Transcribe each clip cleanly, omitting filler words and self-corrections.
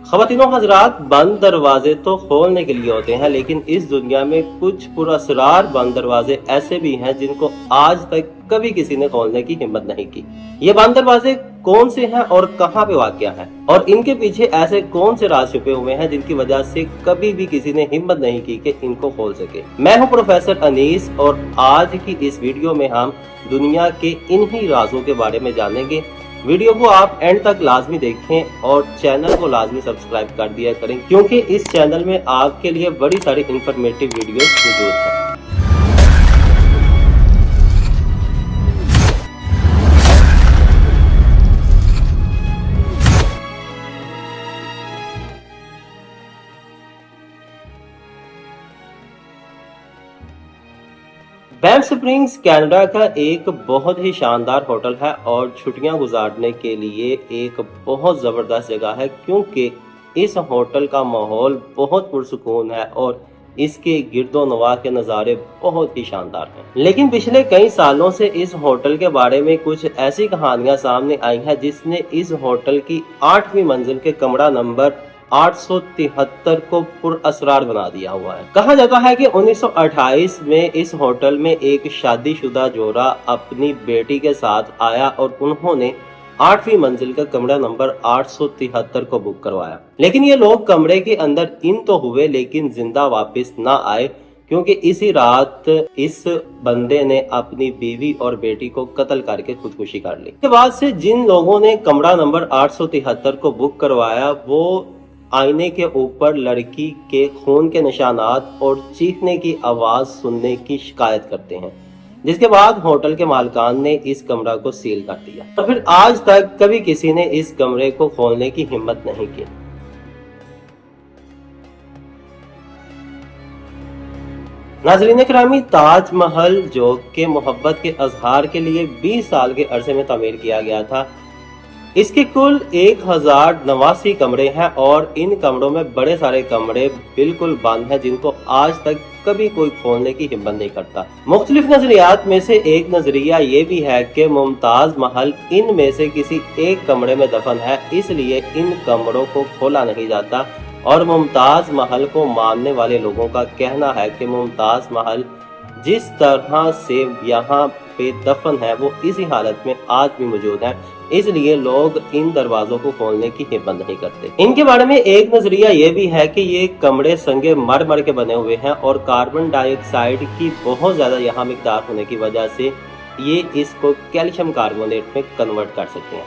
ख़वातीनो हज़रात, बंद दरवाजे तो खोलने के लिए होते हैं, लेकिन इस दुनिया में कुछ पुरअसरार बंद दरवाजे ऐसे भी हैं जिनको आज तक कभी किसी ने खोलने की हिम्मत नहीं की। ये बंद दरवाजे कौन से हैं और कहाँ पे वाक़या हैं, और इनके पीछे ऐसे कौन से राज छुपे हुए हैं जिनकी वजह से कभी भी किसी ने हिम्मत नहीं की कि इनको खोल सके। मैं हूँ प्रोफेसर अनीस, और आज की इस वीडियो में हम दुनिया के इन्हीं राजों के बारे में जानेंगे। वीडियो को आप एंड तक लाजमी देखें और चैनल को लाजमी सब्सक्राइब कर दिया करें, क्योंकि इस चैनल में आपके लिए बड़ी सारी इंफॉर्मेटिव वीडियोस मौजूद हैं। बैंफ स्प्रिंग्स कनाडा का एक बहुत ही शानदार होटल है और छुट्टियां गुजारने के लिए एक बहुत ज़बरदस्त जगह है, क्योंकि इस होटल का माहौल बहुत पुरसुकून है और इसके गिरदो नवाह के नज़ारे बहुत ही शानदार हैं। लेकिन पिछले कई सालों से इस होटल के बारे में कुछ ऐसी कहानियां सामने आई हैं जिसने इस होटल की 8वीं मंजिल के कमरा नंबर 873 को पुरअसरार बना दिया हुआ है। कहा जाता है कि 1928 में इस होटल में एक शादीशुदा जोड़ा अपनी बेटी के साथ आया और उन्होंने 8वीं मंजिल का कमरा नंबर 873 को बुक करवाया। लेकिन ये लोग कमरे के अंदर इन तो हुए, लेकिन जिंदा वापस ना आए, क्योंकि इसी रात इस बंदे ने अपनी बीवी और बेटी को कत्ल करके खुदकुशी कर ली। इसके बाद से जिन लोगों ने कमरा नंबर 873 को बुक करवाया, वो आईने के ऊपर लड़की के खून के निशानात और चीखने की आवाज सुनने की शिकायत करते हैं, जिसके बाद होटल के मालिकान ने इस कमरा को सील कर दिया और फिर आज तक कभी किसी ने इस कमरे को खोलने की हिम्मत नहीं की। नाज़रीन करामी, ताजमहल जो कि मोहब्बत के अजहार के लिए 20 साल के अरसे में तामीर किया गया था, इसके कुल 1089 कमरे हैं और इन कमरों में बड़े सारे कमरे बिल्कुल बंद हैं, जिनको आज तक कभी कोई खोलने की हिम्मत नहीं करता। मुख्तलिफ नजरियात में से एक नजरिया ये भी है कि मुमताज महल इन में से किसी एक कमरे में दफन है, इसलिए इन कमरों को खोला नहीं जाता। और मुमताज महल को मानने वाले लोगों का कहना है कि मुमताज महल जिस तरह से यहाँ पे दफन है वो इसी हालत में आज भी मौजूद है, इसलिए लोग इन दरवाजों को खोलने की हिम्मत नहीं करते। इनके बारे में एक नजरिया ये भी है कि ये कमरे संगे मर के बने हुए हैं और कार्बन डाइऑक्साइड की बहुत ज्यादा यहाँ मिकदार होने की वजह से ये इसको कैल्शियम कार्बोनेट में कन्वर्ट कर सकते हैं,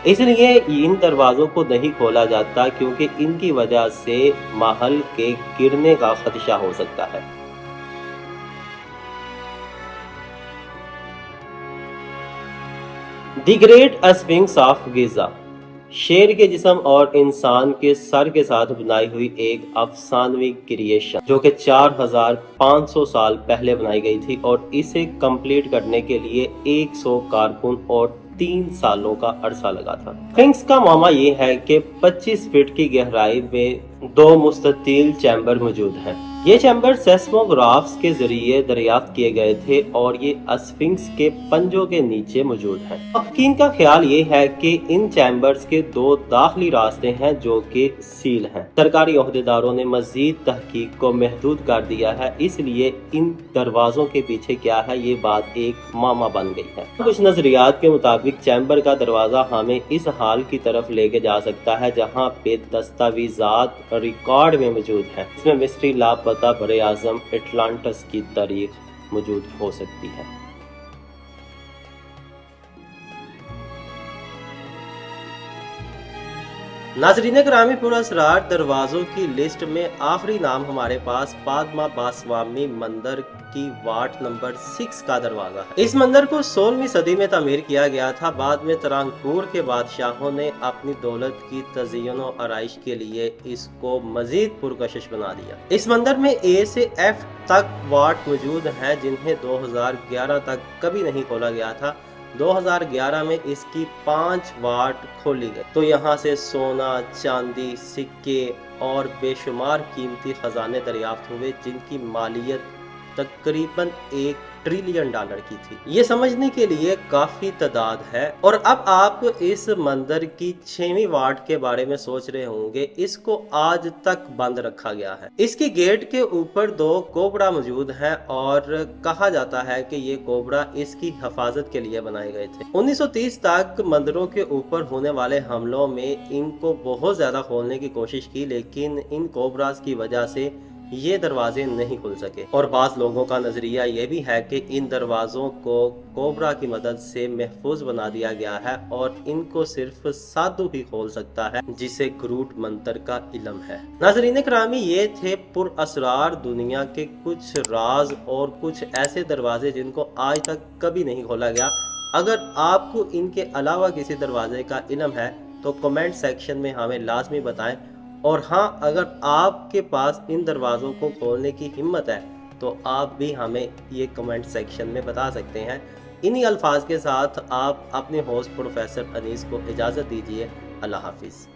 इसलिए इन दरवाजों को नहीं खोला जाता, क्योंकि इनकी वजह से महल के गिरने का खदशा हो सकता है। The great sphinx of Giza शेर के जिस्म और इंसान के सर के साथ बनाई हुई एक अफसानवी क्रिएशन, जो कि 4500 साल पहले बनाई गई थी और इसे कंप्लीट करने के लिए 100 कारकुन और 3 सालों का अरसा लगा था। स्फिंक्स का मामला ये है कि 25 फीट की गहराई में 2 मुस्ततील चैम्बर मौजूद हैं। ये चैम्बर सेस्मोग्राफ्स के जरिए दरियाफ्त किए गए थे और ये स्फिंक्स के पंजों के नीचे मौजूद हैं। मुहक्कीन का ख्याल ये है कि इन चैम्बर्स के 2 दाखिली रास्ते हैं जो कि सील हैं। सरकारी ओहदेदारों ने मजीद तहकीक को महदूद कर दिया है, इसलिए इन दरवाजों के पीछे क्या है ये बात एक मामा बन गई है। कुछ नजरियात के मुताबिक चैम्बर का दरवाजा हमें इस हाल की तरफ लेके जा सकता है जहाँ पे दस्तावेजात रिकॉर्ड में मौजूद है। इसमें मिस्ट्री लापता बरे आजम एटलांटिस की तारीख मौजूद हो सकती है। नाज़रीन करामी, पुरअसरार दरवाजों की लिस्ट में आखिरी नाम हमारे पास पादमाबास्वामी मंदिर की वार्ड नंबर 6 का दरवाजा है। इस मंदिर को 16वीं सदी में तामीर किया गया था। बाद में तरांकूर के बादशाहों ने अपनी दौलत की तज़य्युन और आराइश के लिए इसको मजीद पुरकशिश बना दिया। इस मंदिर में A से F तक वार्ड मौजूद हैं, जिन्हें 2011 तक कभी नहीं खोला गया था। 2011 में इसकी 5 वाट खोली गई, तो यहाँ से सोना, चांदी, सिक्के और बेशुमार कीमती खजाने दरियाफ्त हुए, जिनकी मालियत तकरीबन 1 ट्रिलियन डॉलर की थी। ये समझने के लिए काफी तादाद है। और अब आप इस मंदिर की 6वीं वार्ड के बारे में सोच रहे होंगे, इसको आज तक बंद रखा गया है। इसकी गेट के ऊपर 2 कोबरा मौजूद हैं और कहा जाता है कि ये कोबरा इसकी हिफाजत के लिए बनाए गए थे। 1930 तक मंदिरों के ऊपर होने वाले हमलों में इनको बहुत ज्यादा खोलने की कोशिश की, लेकिन इन कोबरास की वजह से ये दरवाजे नहीं खुल सके। और बाज़ लोगों का नजरिया ये भी है कि इन दरवाजों को कोबरा की मदद से महफूज बना दिया गया है और इनको सिर्फ साधु ही खोल सकता है जिसे ग्रूट मंत्र का इल्म है। नाज़रीन करामी, ये थे पुरअसरार दुनिया के कुछ राज और कुछ ऐसे दरवाजे जिनको आज तक कभी नहीं खोला गया। अगर आपको इनके अलावा किसी दरवाजे का इल्म है तो कमेंट सेक्शन में हमें लाजमी बताएं। और हाँ, अगर आपके पास इन दरवाज़ों को खोलने की हिम्मत है तो आप भी हमें ये कमेंट सेक्शन में बता सकते हैं। इन्हीं अल्फाज के साथ आप अपने होस्ट प्रोफेसर अनीस को इजाज़त दीजिए। अल्लाह हाफिज़।